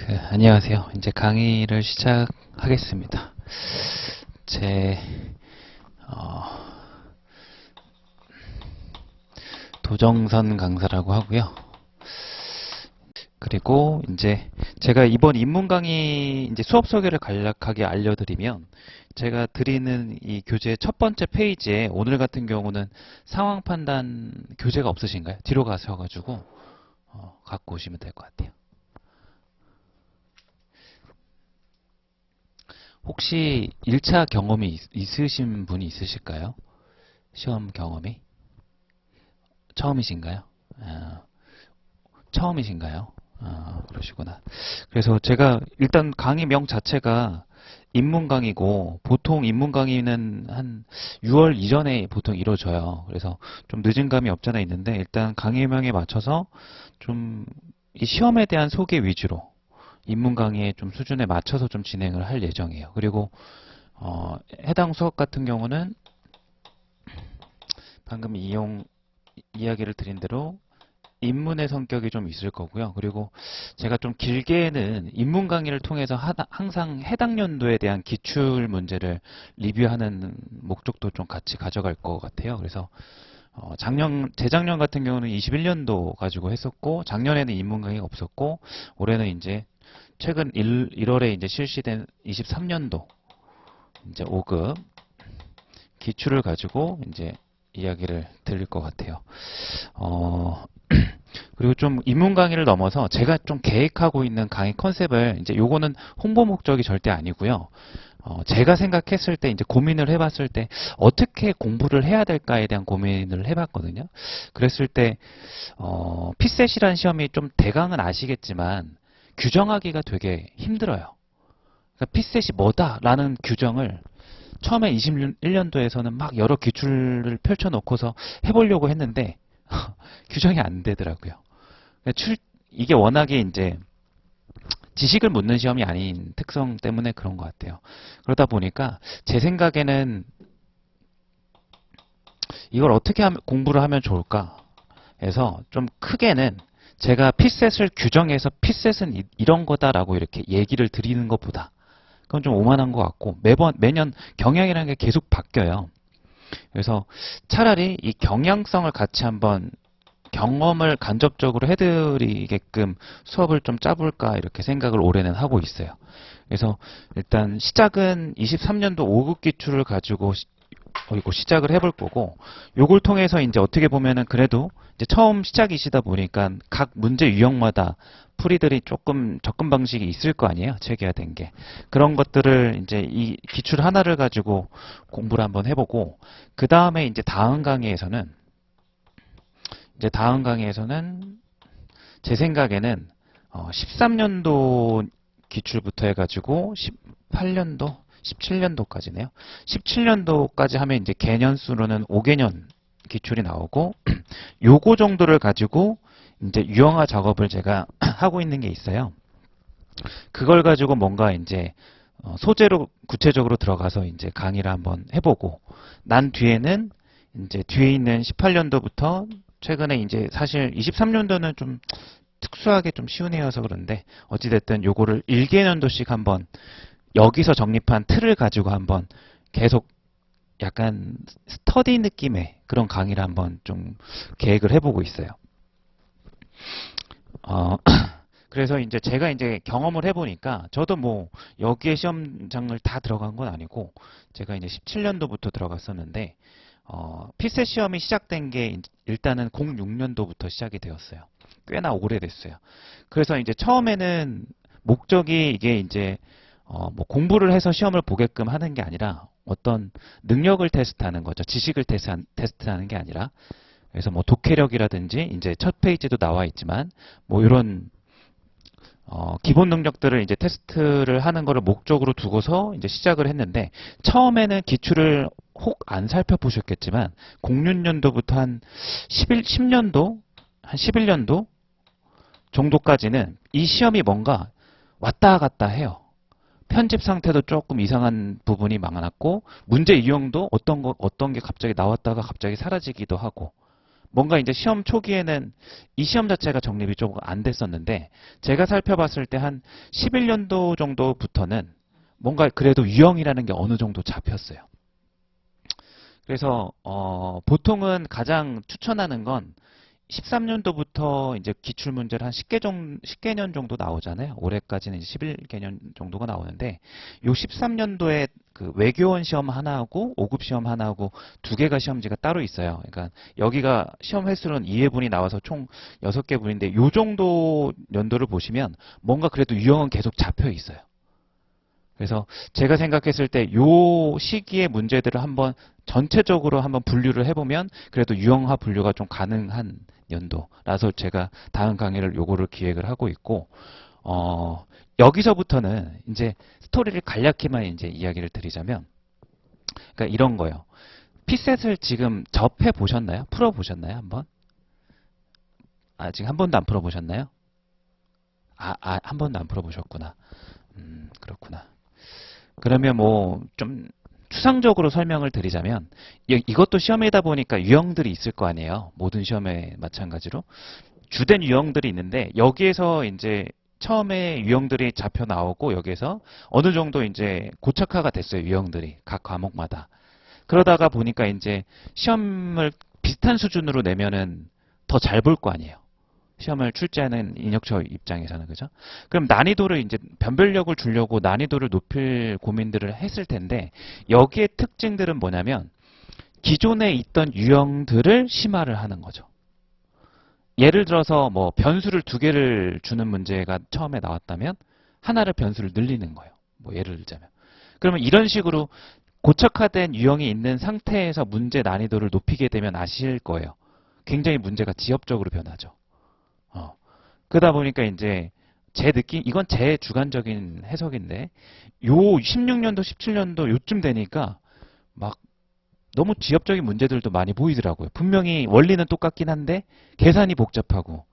안녕하세요. 이제 강의를 시작하겠습니다. 제 어, 도정선 강사라고 하고요. 그리고 이제 제가 이번 입문 강의 이제 수업 소개를 간략하게 알려드리면, 제가 드리는 이 교재 첫 번째 페이지에 오늘 같은 경우는 상황 판단 교재가 없으신가요? 뒤로 가셔가지고 갖고 오시면 될 것 같아요. 혹시 1차 경험이 있으신 분이 있으실까요? 시험 경험이? 처음이신가요? 아, 처음이신가요? 그러시구나. 그래서 제가 일단 강의명 자체가 입문 강의고, 보통 입문 강의는 한 6월 이전에 보통 이루어져요. 그래서 좀 늦은 감이 없잖아 있는데, 일단 강의명에 맞춰서 좀 이 시험에 대한 소개 위주로 입문 강의의 좀 수준에 맞춰서 좀 진행을 할 예정이에요. 그리고 해당 수업 같은 경우는 방금 이야기를 드린 대로 입문의 성격이 좀 있을 거고요. 그리고 제가 좀 길게는 입문 강의를 통해서 항상 해당 연도에 대한 기출 문제를 리뷰하는 목적도 좀 같이 가져갈 것 같아요. 그래서 재작년 같은 경우는 21년도 가지고 했었고, 작년에는 입문 강의가 없었고, 올해는 이제 최근 1월에 이제 실시된 23년도 이제 5급 기출을 가지고 이제 이야기를 드릴 것 같아요. 그리고 좀 입문 강의를 넘어서 제가 좀 계획하고 있는 강의 컨셉을, 이제 요거는 홍보 목적이 절대 아니고요. 제가 생각했을 때, 이제 고민을 해봤을 때 어떻게 공부를 해야 될까에 대한 고민을 해봤거든요. 그랬을 때 피셋이라는 시험이 좀 대강은 아시겠지만 규정하기가 되게 힘들어요. 그러니까 피셋이 뭐다라는 규정을 처음에 21년도에서는 막 여러 기출을 펼쳐놓고서 해보려고 했는데 규정이 안 되더라고요. 이게 워낙에 이제 지식을 묻는 시험이 아닌 특성 때문에 그런 것 같아요. 그러다 보니까 제 생각에는 이걸 어떻게 공부를 하면 좋을까 해서, 좀 크게는 제가 피셋을 규정해서 피셋은 이런 거다라고 이렇게 얘기를 드리는 것보다, 그건 좀 오만한 것 같고, 매년 경향이라는 게 계속 바뀌어요. 그래서 차라리 이 경향성을 같이 한번 경험을 간접적으로 해드리게끔 수업을 좀 짜볼까, 이렇게 생각을 올해는 하고 있어요. 그래서 일단 시작은 23년도 5급 기출을 가지고 시작을 해볼 거고, 요걸 통해서 이제 어떻게 보면은 그래도 이제 처음 시작이시다 보니까 각 문제 유형마다 풀이들이 조금 접근 방식이 있을 거 아니에요, 체계화된 게. 그런 것들을 이제 이 기출 하나를 가지고 공부를 한번 해보고, 그 다음에 다음 강의에서는 제 생각에는 13년도 기출부터 해가지고 18년도, 17년도까지네요. 17년도까지 하면 이제 개년수로는 5개년 기출이 나오고, 요거 정도를 가지고 이제 유형화 작업을 제가 하고 있는 게 있어요. 그걸 가지고 뭔가 이제 소재로 구체적으로 들어가서 이제 강의를 한번 해보고, 난 뒤에는 이제 뒤에 있는 18년도부터 최근에 이제 사실 23년도는 좀 특수하게 좀 쉬운 해여서 그런데, 어찌됐든 요거를 1개년도씩 한번 여기서 정립한 틀을 가지고 한번 계속 약간 스터디 느낌의 그런 강의를 한번 좀 계획을 해보고 있어요. 어, 그래서 이제 제가 이제 경험을 해보니까, 저도 뭐 여기에 시험장을 다 들어간 건 아니고, 제가 이제 17년도부터 들어갔었는데, 피셋 시험이 시작된 게 일단은 06년도부터 시작이 되었어요. 꽤나 오래됐어요. 그래서 이제 처음에는 목적이 이게 이제 뭐 공부를 해서 시험을 보게끔 하는 게 아니라 어떤 능력을 테스트하는 거죠. 지식을 테스트하는 게 아니라. 그래서 뭐 독해력이라든지, 이제 첫 페이지도 나와 있지만 뭐 이런 기본 능력들을 이제 테스트를 하는 거를 목적으로 두고서 이제 시작을 했는데, 처음에는 기출을 혹 안 살펴보셨겠지만 06년도부터 한 10년도, 한 11년도 정도까지는 이 시험이 뭔가 왔다 갔다 해요. 편집 상태도 조금 이상한 부분이 많았고, 문제 유형도 어떤 게 갑자기 나왔다가 갑자기 사라지기도 하고, 뭔가 이제 시험 초기에는 이 시험 자체가 정립이 조금 안 됐었는데 제가 살펴봤을 때 한 11년도 정도부터는 뭔가 그래도 유형이라는 게 어느 정도 잡혔어요. 그래서 보통은 가장 추천하는 건 13년도부터 이제 기출 문제를 한 10개년 정도 나오잖아요. 올해까지는 이제 11개년 정도가 나오는데 요 13년도에 그 외교원 시험 하나하고 5급 시험 하나하고 두 개가 시험지가 따로 있어요. 그러니까 여기가 시험 횟수는 2회분이 나와서 총 6개 분인데 요 정도 연도를 보시면 뭔가 그래도 유형은 계속 잡혀 있어요. 그래서 제가 생각했을 때 요 시기의 문제들을 한번 전체적으로 한번 분류를 해보면 그래도 유형화 분류가 좀 가능한 연도라서 제가 다음 강의를 요거를 기획을 하고 있고 여기서부터는 이제 스토리를 간략히만 이제 이야기를 드리자면 그러니까 이런 거예요. 피셋을 지금 접해 보셨나요? 풀어 보셨나요? 한번? 아직 한 번도 안 풀어 보셨나요? 한 번도 안 풀어 보셨구나. 그렇구나. 그러면 뭐 좀 추상적으로 설명을 드리자면 이것도 시험이다 보니까 유형들이 있을 거 아니에요. 모든 시험에 마찬가지로. 주된 유형들이 있는데 여기에서 이제 처음에 유형들이 잡혀 나오고 여기에서 어느 정도 이제 고착화가 됐어요. 유형들이 각 과목마다. 그러다가 보니까 이제 시험을 비슷한 수준으로 내면은 더 잘 볼 거 아니에요. 시험을 출제하는 인력처 입장에서는 그죠? 그럼 난이도를 이제 변별력을 주려고 난이도를 높일 고민들을 했을 텐데 여기에 특징들은 뭐냐면 기존에 있던 유형들을 심화를 하는 거죠. 예를 들어서 뭐 변수를 두 개를 주는 문제가 처음에 나왔다면 하나를 변수를 늘리는 거예요. 뭐 예를 들자면. 그러면 이런 식으로 고착화된 유형이 있는 상태에서 문제 난이도를 높이게 되면 아실 거예요. 굉장히 문제가 지엽적으로 변하죠. 그러다 보니까 이제 제 느낌, 이건 제 주관적인 해석인데, 요 16년도, 17년도 요쯤 되니까 막 너무 지엽적인 문제들도 많이 보이더라고요. 분명히 원리는 똑같긴 한데 계산이 복잡하고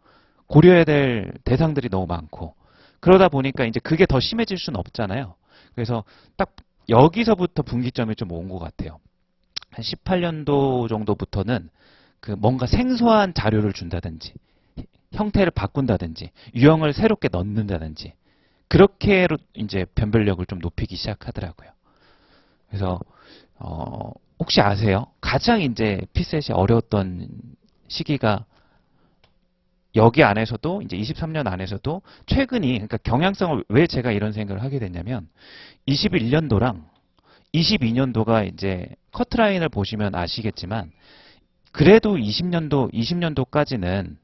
고려해야 될 대상들이 너무 많고 그러다 보니까 이제 그게 더 심해질 수는 없잖아요. 그래서 딱 여기서부터 분기점이 좀 온 것 같아요. 한 18년도 정도부터는 그 뭔가 생소한 자료를 준다든지 형태를 바꾼다든지 유형을 새롭게 넣는다든지 그렇게 이제 변별력을 좀 높이기 시작하더라고요. 그래서 혹시 아세요? 가장 이제 피셋이 어려웠던 시기가 여기 안에서도 이제 23년 안에서도 최근이 그러니까 경향성을 왜 제가 이런 생각을 하게 됐냐면 21년도랑 22년도가 이제 커트라인을 보시면 아시겠지만 그래도 20년도까지는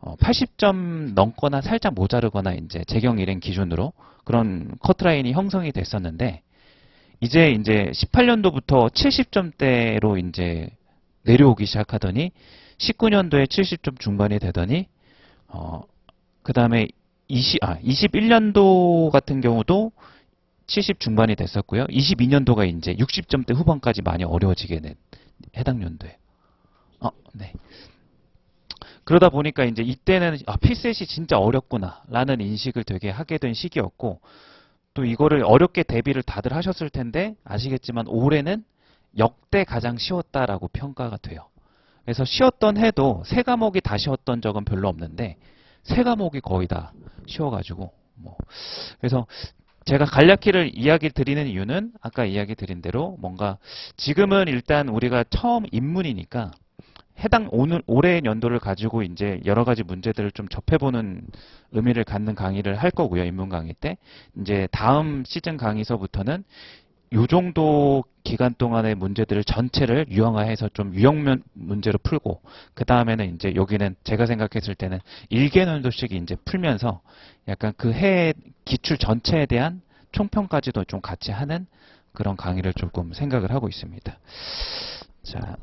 80점 넘거나 살짝 모자르거나 이제 재경 일행 기준으로 그런 커트라인이 형성이 됐었는데 이제 18년도부터 70점대로 이제 내려오기 시작하더니 19년도에 70점 중반이 되더니 그다음에 21년도 같은 경우도 70 중반이 됐었고요. 22년도가 이제 60점대 후반까지 많이 어려워지게 된 해당 연도에. 네. 그러다 보니까 이제 이때는 피셋이 진짜 어렵구나라는 인식을 되게 하게 된 시기였고 또 이거를 어렵게 대비를 다들 하셨을 텐데 아시겠지만 올해는 역대 가장 쉬웠다라고 평가가 돼요. 그래서 쉬웠던 해도 세 과목이 다 쉬웠던 적은 별로 없는데 세 과목이 거의 다 쉬워가지고 그래서 제가 간략히를 이야기 드리는 이유는 아까 이야기 드린 대로 뭔가 지금은 일단 우리가 처음 입문이니까 올해 연도를 가지고 이제 여러 가지 문제들을 좀 접해보는 의미를 갖는 강의를 할 거고요. 입문 강의 때. 이제 다음 시즌 강의서부터는 요 정도 기간 동안의 문제들을 전체를 유형화해서 좀 유형 문제로 풀고, 그 다음에는 이제 여기는 제가 생각했을 때는 1개년도씩 이제 풀면서 약간 그 해 기출 전체에 대한 총평까지도 좀 같이 하는 그런 강의를 조금 생각을 하고 있습니다. 자.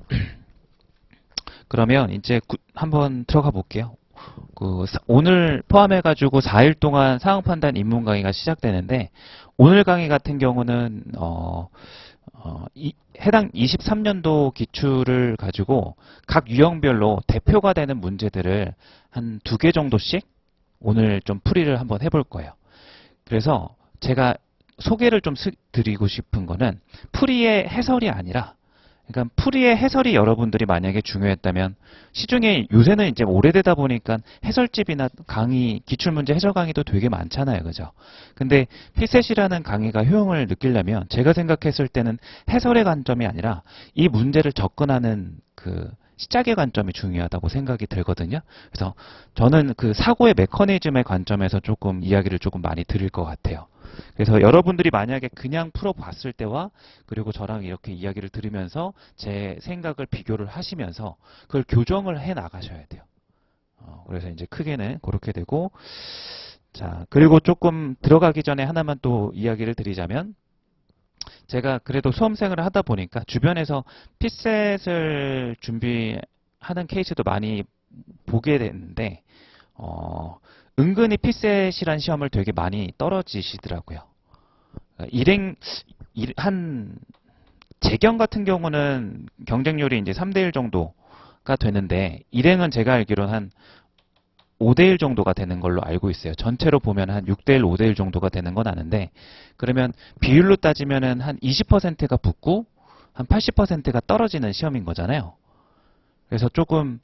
그러면 이제 한번 들어가 볼게요. 오늘 포함해가지고 4일 동안 상황 판단 입문 강의가 시작되는데, 오늘 강의 같은 경우는, 해당 23년도 기출을 가지고 각 유형별로 대표가 되는 문제들을 한 2개 정도씩 오늘 좀 풀이를 한번 해볼 거예요. 그래서 제가 소개를 좀 드리고 싶은 거는 풀이의 해설이 아니라, 그러니까 풀이의 해설이 여러분들이 만약에 중요했다면 시중에 요새는 이제 오래되다 보니까 해설집이나 강의, 기출문제 해설 강의도 되게 많잖아요. 그죠? 근데 피셋이라는 강의가 효용을 느끼려면 제가 생각했을 때는 해설의 관점이 아니라 이 문제를 접근하는 그 시작의 관점이 중요하다고 생각이 들거든요. 그래서 저는 그 사고의 메커니즘의 관점에서 조금 이야기를 조금 많이 드릴 것 같아요. 그래서 여러분들이 만약에 그냥 풀어봤을 때와 그리고 저랑 이렇게 이야기를 들으면서 제 생각을 비교를 하시면서 그걸 교정을 해 나가셔야 돼요. 그래서 이제 크게는 그렇게 되고, 자, 그리고 조금 들어가기 전에 하나만 또 이야기를 드리자면, 제가 그래도 수험생을 하다 보니까 주변에서 피셋을 준비하는 케이스도 많이 보게 됐는데, 은근히 피셋이란 시험을 되게 많이 떨어지시더라고요. 한 재경 같은 경우는 경쟁률이 이제 3대1 정도가 되는데, 일행은 제가 알기로는 한 5대1 정도가 되는 걸로 알고 있어요. 전체로 보면 한 6대1, 5대1 정도가 되는 건 아는데, 그러면 비율로 따지면은 한 20%가 붙고 한 80%가 떨어지는 시험인 거잖아요. 그래서 조금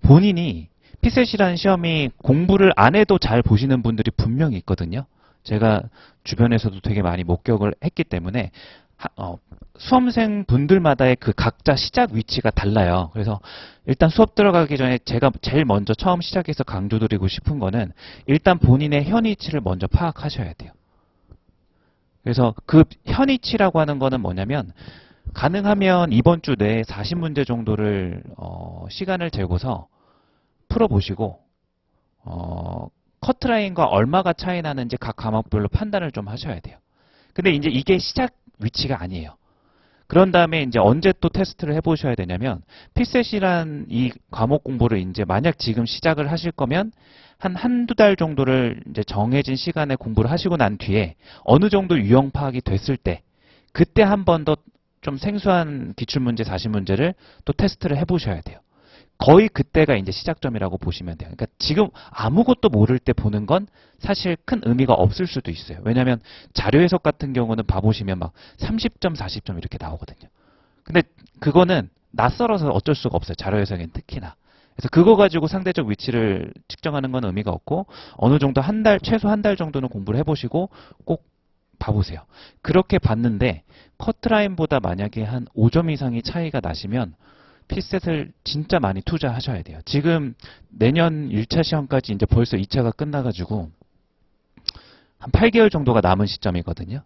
본인이 피셋이라는 시험이 공부를 안 해도 잘 보시는 분들이 분명히 있거든요. 제가 주변에서도 되게 많이 목격을 했기 때문에 수험생 분들마다의 그 각자 시작 위치가 달라요. 그래서 일단 수업 들어가기 전에 제가 제일 먼저 처음 시작해서 강조드리고 싶은 거는 일단 본인의 현 위치를 먼저 파악하셔야 돼요. 그래서 그 현 위치라고 하는 거는 뭐냐면 가능하면 이번 주 내에 40문제 정도를 시간을 재고서 풀어보시고 커트라인과 얼마가 차이 나는지 각 과목별로 판단을 좀 하셔야 돼요. 근데 이제 이게 시작 위치가 아니에요. 그런 다음에 이제 언제 또 테스트를 해보셔야 되냐면 피셋이란 이 과목 공부를 이제 만약 지금 시작을 하실 거면 한두 달 정도를 이제 정해진 시간에 공부를 하시고 난 뒤에 어느 정도 유형 파악이 됐을 때 그때 한 번 더 좀 생소한 기출문제 40문제를 또 테스트를 해보셔야 돼요. 거의 그때가 이제 시작점이라고 보시면 돼요. 그러니까 지금 아무것도 모를 때 보는 건 사실 큰 의미가 없을 수도 있어요. 왜냐하면 자료 해석 같은 경우는 봐보시면 막 30점, 40점 이렇게 나오거든요. 근데 그거는 낯설어서 어쩔 수가 없어요. 자료 해석엔 특히나. 그래서 그거 가지고 상대적 위치를 측정하는 건 의미가 없고 어느 정도 한 달, 최소 한 달 정도는 공부를 해보시고 꼭 봐보세요. 그렇게 봤는데 커트라인보다 만약에 한 5점 이상이 차이가 나시면 피셋을 진짜 많이 투자하셔야 돼요. 지금 내년 1차 시험까지 이제 벌써 2차가 끝나가지고 한 8개월 정도가 남은 시점이거든요.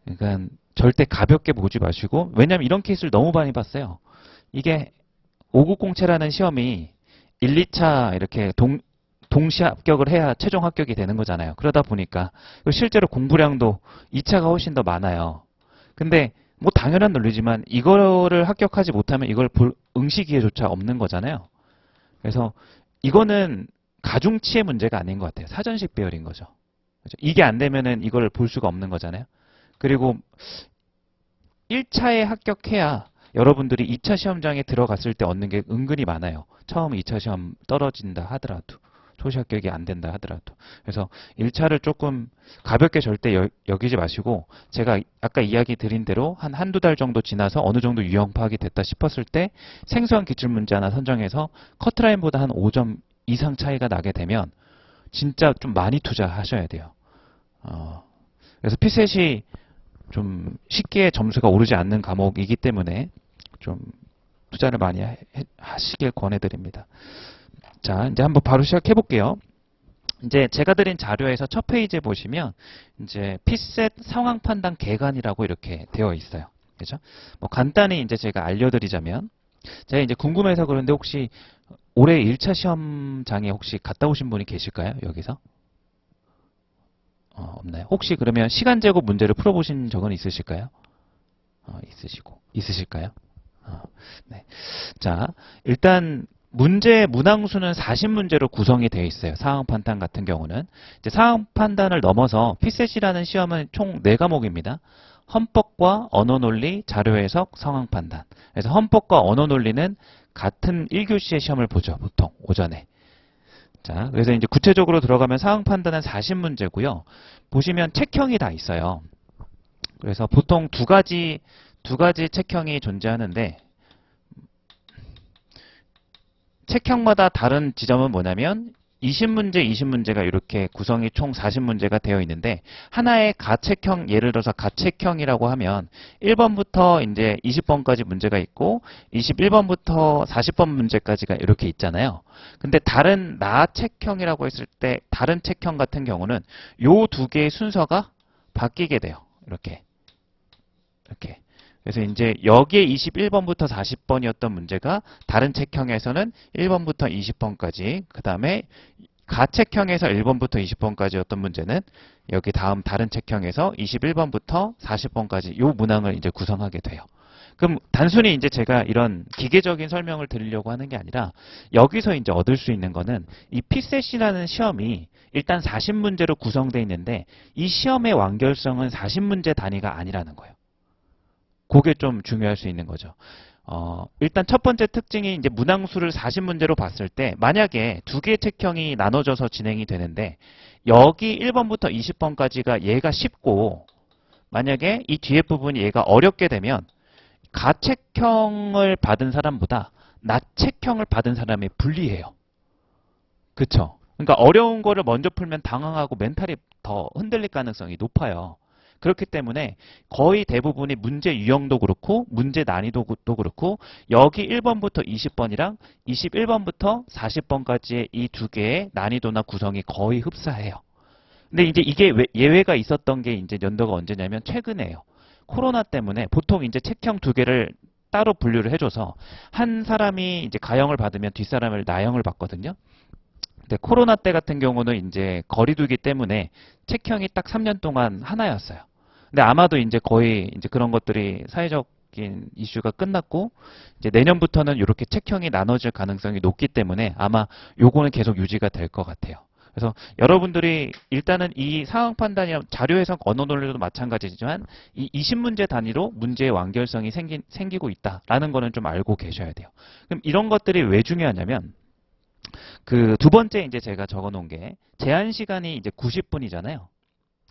그러니까 절대 가볍게 보지 마시고, 왜냐면 이런 케이스를 너무 많이 봤어요. 이게 590채라는 시험이 1, 2차 이렇게 동시 합격을 해야 최종 합격이 되는 거잖아요. 그러다 보니까 실제로 공부량도 2차가 훨씬 더 많아요. 근데 뭐 당연한 논리지만 이거를 합격하지 못하면 이걸 볼 응시 기회조차 없는 거잖아요. 그래서 이거는 가중치의 문제가 아닌 것 같아요. 사전식 배열인 거죠. 그렇죠? 이게 안 되면은 이걸 볼 수가 없는 거잖아요. 그리고 1차에 합격해야 여러분들이 2차 시험장에 들어갔을 때 얻는 게 은근히 많아요. 처음 2차 시험 떨어진다 하더라도. 초시 합격이 안 된다 하더라도. 그래서 1차를 조금 가볍게 절대 여기지 마시고 제가 아까 이야기 드린 대로 한두 달 정도 지나서 어느 정도 유형 파악이 됐다 싶었을 때 생소한 기출문제 하나 선정해서 커트라인보다 한 5점 이상 차이가 나게 되면 진짜 좀 많이 투자하셔야 돼요. 그래서 피셋이 좀 쉽게 점수가 오르지 않는 과목이기 때문에 좀 투자를 많이 하시길 권해드립니다. 자, 이제 한번 바로 시작해 볼게요. 이제 제가 드린 자료에서 첫 페이지에 보시면 이제 피셋 상황 판단 개관이라고 이렇게 되어 있어요. 그죠? 뭐 간단히 이제 제가 알려드리자면 제가 이제 궁금해서 그런데 혹시 올해 1차 시험장에 혹시 갔다 오신 분이 계실까요? 여기서? 없나요? 혹시 그러면 시간 제고 문제를 풀어보신 적은 있으실까요? 있으실까요? 네. 자, 일단 문제 문항수는 40문제로 구성이 되어 있어요. 상황 판단 같은 경우는. 이제 상황 판단을 넘어서 피셋이라는 시험은 총 4과목입니다. 헌법과 언어 논리, 자료 해석, 상황 판단. 그래서 헌법과 언어 논리는 같은 1교시의 시험을 보죠. 보통 오전에. 자, 그래서 이제 구체적으로 들어가면 상황 판단은 40문제고요. 보시면 책형이 다 있어요. 그래서 보통 두 가지 두 가지 책형이 존재하는데 책형마다 다른 지점은 뭐냐면 20문제, 20문제가 이렇게 구성이 총 40문제가 되어 있는데 하나의 가책형, 예를 들어서 가책형이라고 하면 1번부터 이제 20번까지 문제가 있고 21번부터 40번 문제까지가 이렇게 있잖아요. 근데 다른 나책형이라고 했을 때 다른 책형 같은 경우는 요 두 개의 순서가 바뀌게 돼요. 이렇게. 그래서 이제 여기에 21번부터 40번이었던 문제가 다른 책형에서는 1번부터 20번까지, 그 다음에 가책형에서 1번부터 20번까지였던 문제는 여기 다음 다른 책형에서 21번부터 40번까지 요 문항을 이제 구성하게 돼요. 그럼 단순히 이제 제가 이런 기계적인 설명을 드리려고 하는 게 아니라 여기서 이제 얻을 수 있는 거는 이 피셋이라는 시험이 일단 40문제로 구성되어 있는데 이 시험의 완결성은 40문제 단위가 아니라는 거예요. 그게 좀 중요할 수 있는 거죠. 일단 첫 번째 특징이 이제 문항수를 40문제로 봤을 때 만약에 두 개의 책형이 나눠져서 진행이 되는데 여기 1번부터 20번까지가 얘가 쉽고 만약에 이 뒤에 부분이 얘가 어렵게 되면 가책형을 받은 사람보다 나책형을 받은 사람이 불리해요. 그쵸? 그러니까 어려운 거를 먼저 풀면 당황하고 멘탈이 더 흔들릴 가능성이 높아요. 그렇기 때문에 거의 대부분이 문제 유형도 그렇고 문제 난이도도 그렇고 여기 1번부터 20번이랑 21번부터 40번까지의 이 두 개의 난이도나 구성이 거의 흡사해요. 근데 이제 이게 예외가 있었던 게 이제 연도가 언제냐면 최근에요. 코로나 때문에 보통 이제 책형 두 개를 따로 분류를 해줘서 한 사람이 이제 가형을 받으면 뒷사람을 나형을 받거든요. 근데 코로나 때 같은 경우는 이제 거리두기 때문에 책형이 딱 3년 동안 하나였어요. 근데 아마도 이제 거의 이제 그런 것들이 사회적인 이슈가 끝났고 이제 내년부터는 이렇게 책형이 나눠질 가능성이 높기 때문에 아마 요거는 계속 유지가 될 것 같아요. 그래서 여러분들이 일단은 이 상황 판단이나 자료 해석 언어 논리도 마찬가지지만 이 20문제 단위로 문제의 완결성이 생기고 있다라는 거는 좀 알고 계셔야 돼요. 그럼 이런 것들이 왜 중요하냐면 그 두 번째 이제 제가 적어 놓은 게 제한 시간이 이제 90분이잖아요.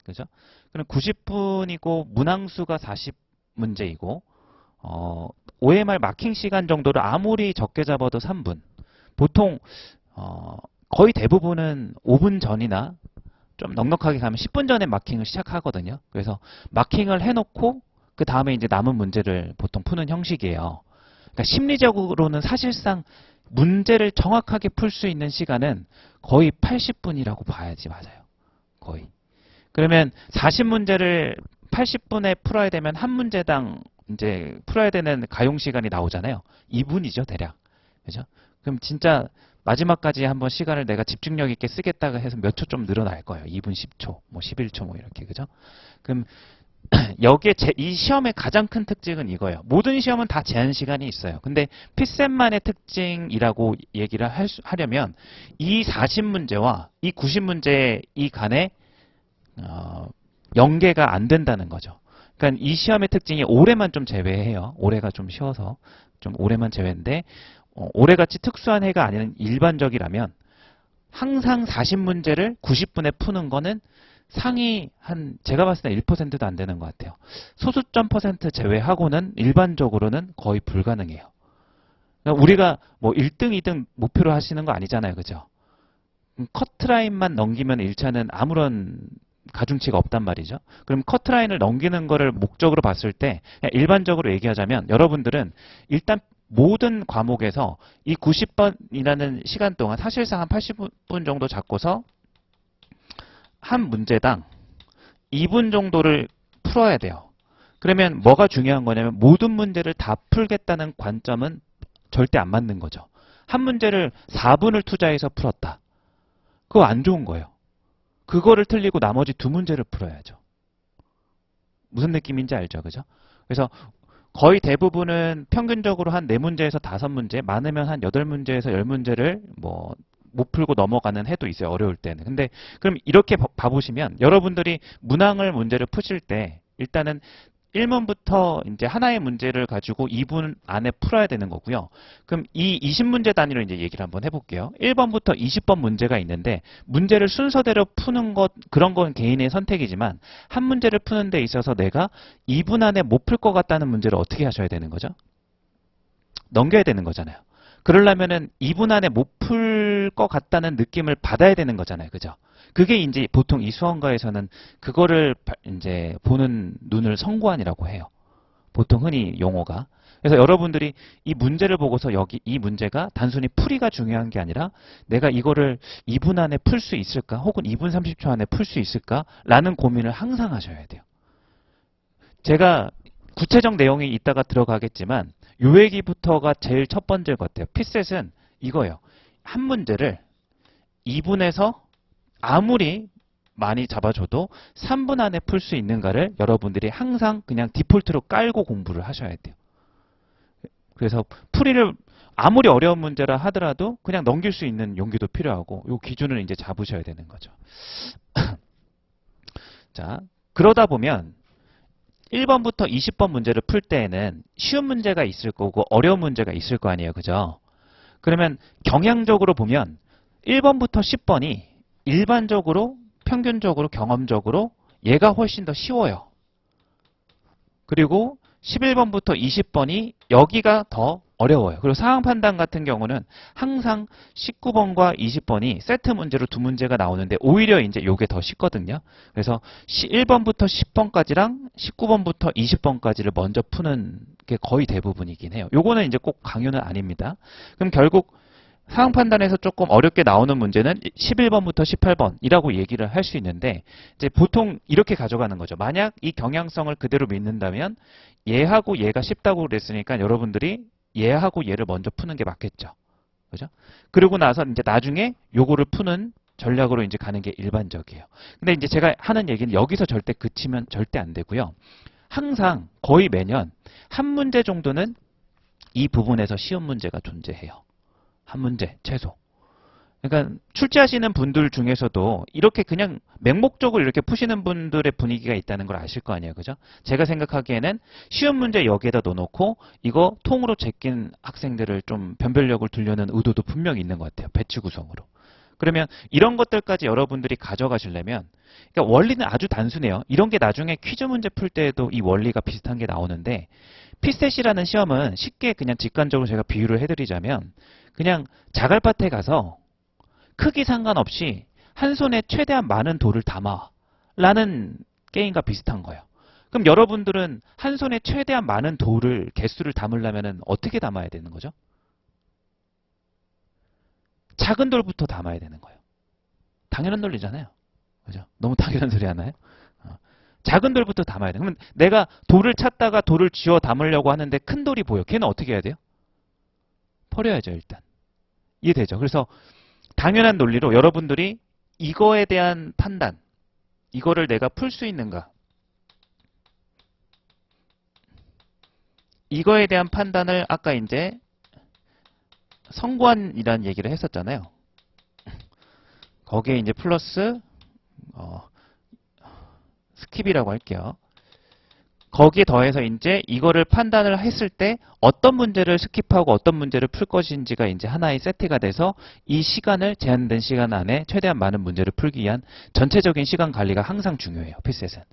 그죠? 그럼 90분이고 문항수가 40문제이고 OMR 마킹 시간 정도를 아무리 적게 잡아도 3분. 보통 거의 대부분은 5분 전이나 좀 넉넉하게 가면 10분 전에 마킹을 시작하거든요. 그래서 마킹을 해놓고 그 다음에 이제 남은 문제를 보통 푸는 형식이에요. 그러니까 심리적으로는 사실상 문제를 정확하게 풀 수 있는 시간은 거의 80분이라고 봐야지 맞아요. 거의. 그러면 40문제를 80분에 풀어야 되면 한 문제당 이제 풀어야 되는 가용 시간이 나오잖아요. 2분이죠, 대략. 그죠? 그럼 진짜 마지막까지 한번 시간을 내가 집중력 있게 쓰겠다고 해서 몇 초 좀 늘어날 거예요. 2분 10초, 뭐 11초 뭐 이렇게. 그죠? 그럼 여기에 이 시험의 가장 큰 특징은 이거예요. 모든 시험은 다 제한 시간이 있어요. 근데 피셋만의 특징이라고 얘기를 하려면 이 40문제와 이 90문제 이 간에 연계가 안 된다는 거죠. 그러니까 이 시험의 특징이 올해만 좀 제외해요. 올해가 좀 쉬워서 좀 올해만 제외인데 올해같이 특수한 해가 아닌 일반적이라면 항상 40문제를 90분에 푸는 거는 상위 한 제가 봤을 때 1%도 안 되는 것 같아요. 소수점 퍼센트 제외하고는 일반적으로는 거의 불가능해요. 그러니까 우리가 뭐 1등, 2등 목표로 하시는 거 아니잖아요. 그죠? 커트라인만 넘기면 1차는 아무런 가중치가 없단 말이죠. 그럼 커트라인을 넘기는 거를 목적으로 봤을 때 일반적으로 얘기하자면 여러분들은 일단 모든 과목에서 이 90번이라는 시간 동안 사실상 한 80분 정도 잡고서 한 문제당 2분 정도를 풀어야 돼요. 그러면 뭐가 중요한 거냐면 모든 문제를 다 풀겠다는 관점은 절대 안 맞는 거죠. 한 문제를 4분을 투자해서 풀었다. 그거 안 좋은 거예요. 그거를 틀리고 나머지 두 문제를 풀어야죠. 무슨 느낌인지 알죠? 그죠? 그래서 거의 대부분은 평균적으로 한 4문제에서 5문제, 많으면 한 8문제에서 10문제를 뭐 못 풀고 넘어가는 해도 있어요. 어려울 때는. 근데 그럼 이렇게 봐보시면 여러분들이 문항을 문제를 푸실 때 일단은 1문부터 이제 하나의 문제를 가지고 2분 안에 풀어야 되는 거고요. 그럼 이 20문제 단위로 이제 얘기를 한번 해볼게요. 1번부터 20번 문제가 있는데 문제를 순서대로 푸는 것 그런 건 개인의 선택이지만 한 문제를 푸는 데 있어서 내가 2분 안에 못 풀 것 같다는 문제를 어떻게 하셔야 되는 거죠? 넘겨야 되는 거잖아요. 그러려면은 2분 안에 못 풀 것 같다는 느낌을 받아야 되는 거잖아요. 그죠? 그게 이제 보통 이 수험가에서는 그거를 이제 보는 눈을 성구안이라고 해요. 보통 흔히 용어가. 그래서 여러분들이 이 문제를 보고서 여기 이 문제가 단순히 풀이가 중요한 게 아니라 내가 이거를 2분 안에 풀 수 있을까? 혹은 2분 30초 안에 풀 수 있을까? 라는 고민을 항상 하셔야 돼요. 제가 구체적 내용이 이따가 들어가겠지만 요 얘기부터가 제일 첫 번째일 것 같아요. 피셋은 이거예요. 한 문제를 2분에서 아무리 많이 잡아줘도 3분 안에 풀 수 있는가를 여러분들이 항상 그냥 디폴트로 깔고 공부를 하셔야 돼요. 그래서 풀이를 아무리 어려운 문제라 하더라도 그냥 넘길 수 있는 용기도 필요하고 이 기준을 이제 잡으셔야 되는 거죠. 자, 그러다 보면 1번부터 20번 문제를 풀 때에는 쉬운 문제가 있을 거고 어려운 문제가 있을 거 아니에요. 그죠? 그러면 경향적으로 보면 1번부터 10번이 일반적으로 평균적으로 경험적으로 얘가 훨씬 더 쉬워요. 그리고 11번부터 20번이 여기가 더 어려워요. 그리고 상황 판단 같은 경우는 항상 19번과 20번이 세트 문제로 두 문제가 나오는데 오히려 이제 요게 더 쉽거든요. 그래서 1번부터 10번까지랑 19번부터 20번까지를 먼저 푸는 게 거의 대부분이긴 해요. 요거는 이제 꼭 강요는 아닙니다. 그럼 결국 상황 판단에서 조금 어렵게 나오는 문제는 11번부터 18번이라고 얘기를 할 수 있는데 이제 보통 이렇게 가져가는 거죠. 만약 이 경향성을 그대로 믿는다면 얘하고 얘가 쉽다고 그랬으니까 여러분들이 얘하고 얘를 먼저 푸는 게 맞겠죠. 그죠? 그러고 나서 이제 나중에 요거를 푸는 전략으로 이제 가는 게 일반적이에요. 근데 이제 제가 하는 얘기는 여기서 절대 그치면 절대 안 되고요. 항상 거의 매년 한 문제 정도는 이 부분에서 쉬운 문제가 존재해요. 한 문제 최소. 그러니까 출제하시는 분들 중에서도 이렇게 그냥 맹목적으로 이렇게 푸시는 분들의 분위기가 있다는 걸 아실 거 아니에요. 그죠? 제가 생각하기에는 쉬운 문제 여기에다 넣어놓고 이거 통으로 제낀 학생들을 좀 변별력을 두려는 의도도 분명히 있는 것 같아요. 배치 구성으로. 그러면 이런 것들까지 여러분들이 가져가시려면 그러니까 원리는 아주 단순해요. 이런 게 나중에 퀴즈 문제 풀 때에도 이 원리가 비슷한 게 나오는데 피셋이라는 시험은 쉽게 그냥 직관적으로 제가 비유를 해드리자면 그냥 자갈밭에 가서 크기 상관없이 한 손에 최대한 많은 돌을 담아 라는 게임과 비슷한 거예요. 그럼 여러분들은 한 손에 최대한 많은 돌을 개수를 담으려면 어떻게 담아야 되는 거죠? 작은 돌부터 담아야 되는 거예요. 당연한 논리잖아요. 그죠? 너무 당연한 소리 하나요? 작은 돌부터 담아야 돼. 그러면 내가 돌을 찾다가 돌을 쥐어 담으려고 하는데 큰 돌이 보여. 걔는 어떻게 해야 돼요? 버려야죠, 일단. 이해되죠? 그래서 당연한 논리로 여러분들이 이거에 대한 판단, 이거를 내가 풀 수 있는가? 이거에 대한 판단을 아까 이제 성관이라는 얘기를 했었잖아요. 거기에 이제 플러스 스킵이라고 할게요. 거기에 더해서 이제 이거를 판단을 했을 때 어떤 문제를 스킵하고 어떤 문제를 풀 것인지가 이제 하나의 세트가 돼서 이 시간을 제한된 시간 안에 최대한 많은 문제를 풀기 위한 전체적인 시간 관리가 항상 중요해요. 피셋은.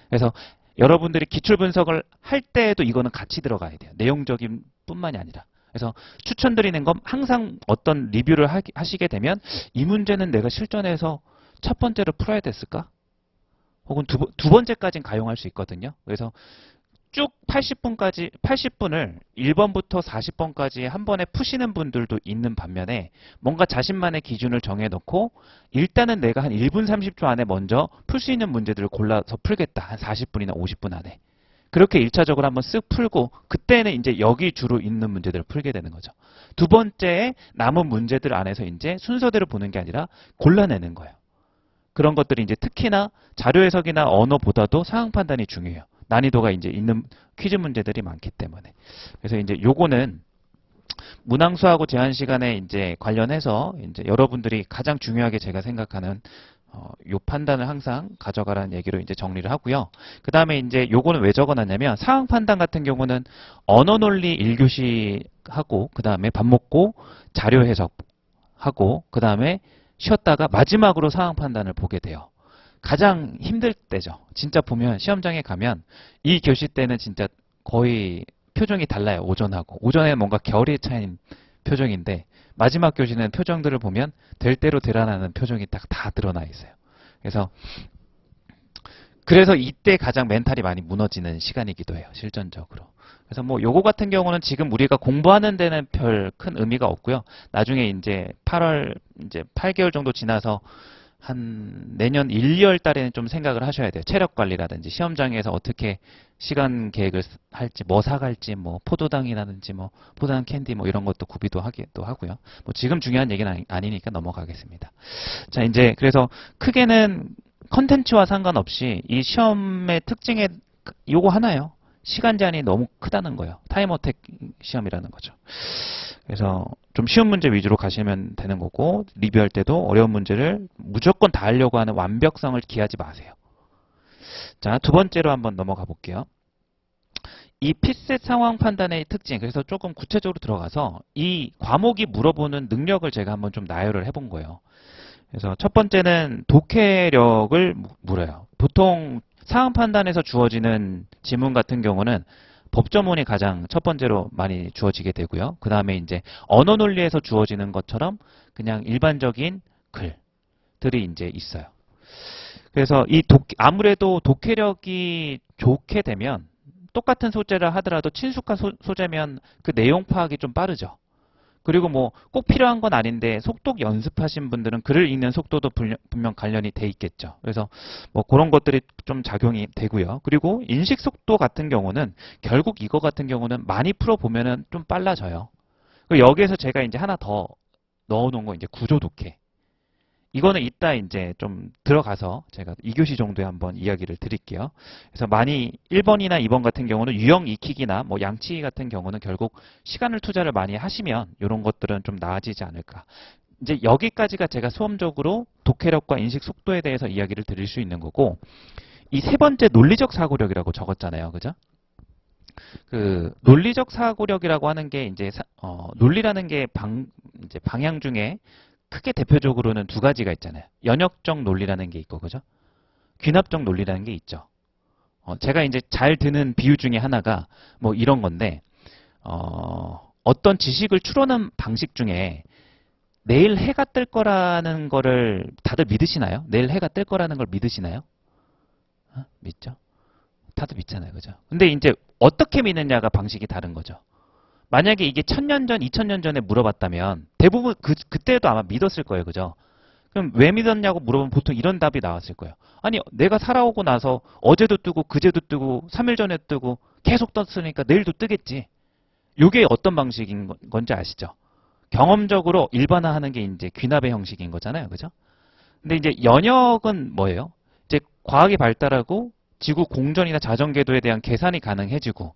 그래서 여러분들이 기출 분석을 할 때에도 이거는 같이 들어가야 돼요. 내용적인 뿐만이 아니라. 그래서 추천드리는 건 항상 어떤 리뷰를 하시게 되면 이 문제는 내가 실전에서 첫 번째로 풀어야 됐을까? 혹은 두 번째까지는 가용할 수 있거든요. 그래서 쭉 80분을 1번부터 40번까지 한 번에 푸시는 분들도 있는 반면에 뭔가 자신만의 기준을 정해놓고 일단은 내가 한 1분 30초 안에 먼저 풀 수 있는 문제들을 골라서 풀겠다. 한 40분이나 50분 안에. 그렇게 1차적으로 한번 쓱 풀고 그때는 이제 여기 주로 있는 문제들을 풀게 되는 거죠. 두 번째에 남은 문제들 안에서 이제 순서대로 보는 게 아니라 골라내는 거예요. 그런 것들이 이제 특히나 자료 해석이나 언어보다도 상황 판단이 중요해요. 난이도가 이제 있는 퀴즈 문제들이 많기 때문에. 그래서 이제 요거는 문항수하고 제한 시간에 이제 관련해서 이제 여러분들이 가장 중요하게 제가 생각하는 요 판단을 항상 가져가라는 얘기로 이제 정리를 하고요. 그 다음에 이제 요거는 왜 적어놨냐면 상황 판단 같은 경우는 언어 논리 1교시 하고 그 다음에 밥 먹고 자료 해석하고 그 다음에 쉬었다가 마지막으로 상황 판단을 보게 돼요. 가장 힘들 때죠. 진짜 보면 시험장에 가면 이 교시 때는 진짜 거의 표정이 달라요. 오전하고. 오전에는 뭔가 결이 차인 표정인데 마지막 교시는 표정들을 보면 될 대로 되라는 표정이 딱 다 드러나 있어요. 그래서 이때 가장 멘탈이 많이 무너지는 시간이기도 해요. 실전적으로. 그래서 뭐 요거 같은 경우는 지금 우리가 공부하는 데는 별 큰 의미가 없고요. 나중에 이제 8월 이제 8개월 정도 지나서 한 내년 1, 2월 달에는 좀 생각을 하셔야 돼요. 체력 관리라든지 시험장에서 어떻게 시간 계획을 할지, 뭐 사갈지, 뭐 포도당이라든지 뭐 포도당 캔디 뭐 이런 것도 구비도 하기도 하고요. 뭐 지금 중요한 얘기는 아니니까 넘어가겠습니다. 자, 이제 그래서 크게는 컨텐츠와 상관없이 이 시험의 특징에 요거 하나요. 시간 제한이 너무 크다는 거예요. 타임 어택 시험이라는 거죠. 그래서 좀 쉬운 문제 위주로 가시면 되는 거고 리뷰할 때도 어려운 문제를 무조건 다 하려고 하는 완벽성을 기하지 마세요. 자, 두 번째로 한번 넘어가 볼게요. 이 피셋 상황 판단의 특징, 그래서 조금 구체적으로 들어가서 이 과목이 물어보는 능력을 제가 한번 좀 나열을 해본 거예요. 그래서 첫 번째는 독해력을 물어요. 보통 상황 판단에서 주어지는 지문 같은 경우는 법조문이 가장 첫 번째로 많이 주어지게 되고요. 그 다음에 이제 언어 논리에서 주어지는 것처럼 그냥 일반적인 글들이 이제 있어요. 그래서 아무래도 독해력이 좋게 되면 똑같은 소재를 하더라도 친숙한 소재면 그 내용 파악이 좀 빠르죠. 그리고 뭐 꼭 필요한 건 아닌데 속독 연습하신 분들은 글을 읽는 속도도 분명 관련이 돼 있겠죠. 그래서 뭐 그런 것들이 좀 작용이 되고요. 그리고 인식 속도 같은 경우는 결국 이거 같은 경우는 많이 풀어보면은 좀 빨라져요. 그리고 여기에서 제가 이제 하나 더 넣어놓은 거 이제 구조 독해. 이거는 이따 이제 좀 들어가서 제가 2교시 정도에 한번 이야기를 드릴게요. 그래서 많이 1번이나 2번 같은 경우는 유형 익히기나 뭐 양치 같은 경우는 결국 시간을 투자를 많이 하시면 이런 것들은 좀 나아지지 않을까. 이제 여기까지가 제가 수험적으로 독해력과 인식 속도에 대해서 이야기를 드릴 수 있는 거고 이 세 번째 논리적 사고력이라고 적었잖아요. 그죠? 그 논리적 사고력이라고 하는 게 이제 논리라는 게 이제 방향 중에 크게 대표적으로는 두 가지가 있잖아요. 연역적 논리라는 게 있고, 그죠? 귀납적 논리라는 게 있죠. 제가 이제 잘 드는 비유 중에 하나가 뭐 이런 건데, 어떤 지식을 추론하는 방식 중에 내일 해가 뜰 거라는 거를 다들 믿으시나요? 내일 해가 뜰 거라는 걸 믿으시나요? 믿죠? 다들 믿잖아요, 그죠? 근데 이제 어떻게 믿느냐가 방식이 다른 거죠. 만약에 이게 1000년 전, 2000년 전에 물어봤다면 대부분 그때도 아마 믿었을 거예요. 그죠? 그럼 왜 믿었냐고 물어보면 보통 이런 답이 나왔을 거예요. 아니, 내가 살아오고 나서 어제도 뜨고 그제도 뜨고 3일 전에 뜨고 계속 떴으니까 내일도 뜨겠지. 이게 어떤 방식인 건지 아시죠? 경험적으로 일반화하는 게 이제 귀납의 형식인 거잖아요. 그죠? 근데 이제 연역은 뭐예요? 이제 과학이 발달하고 지구 공전이나 자전 궤도에 대한 계산이 가능해지고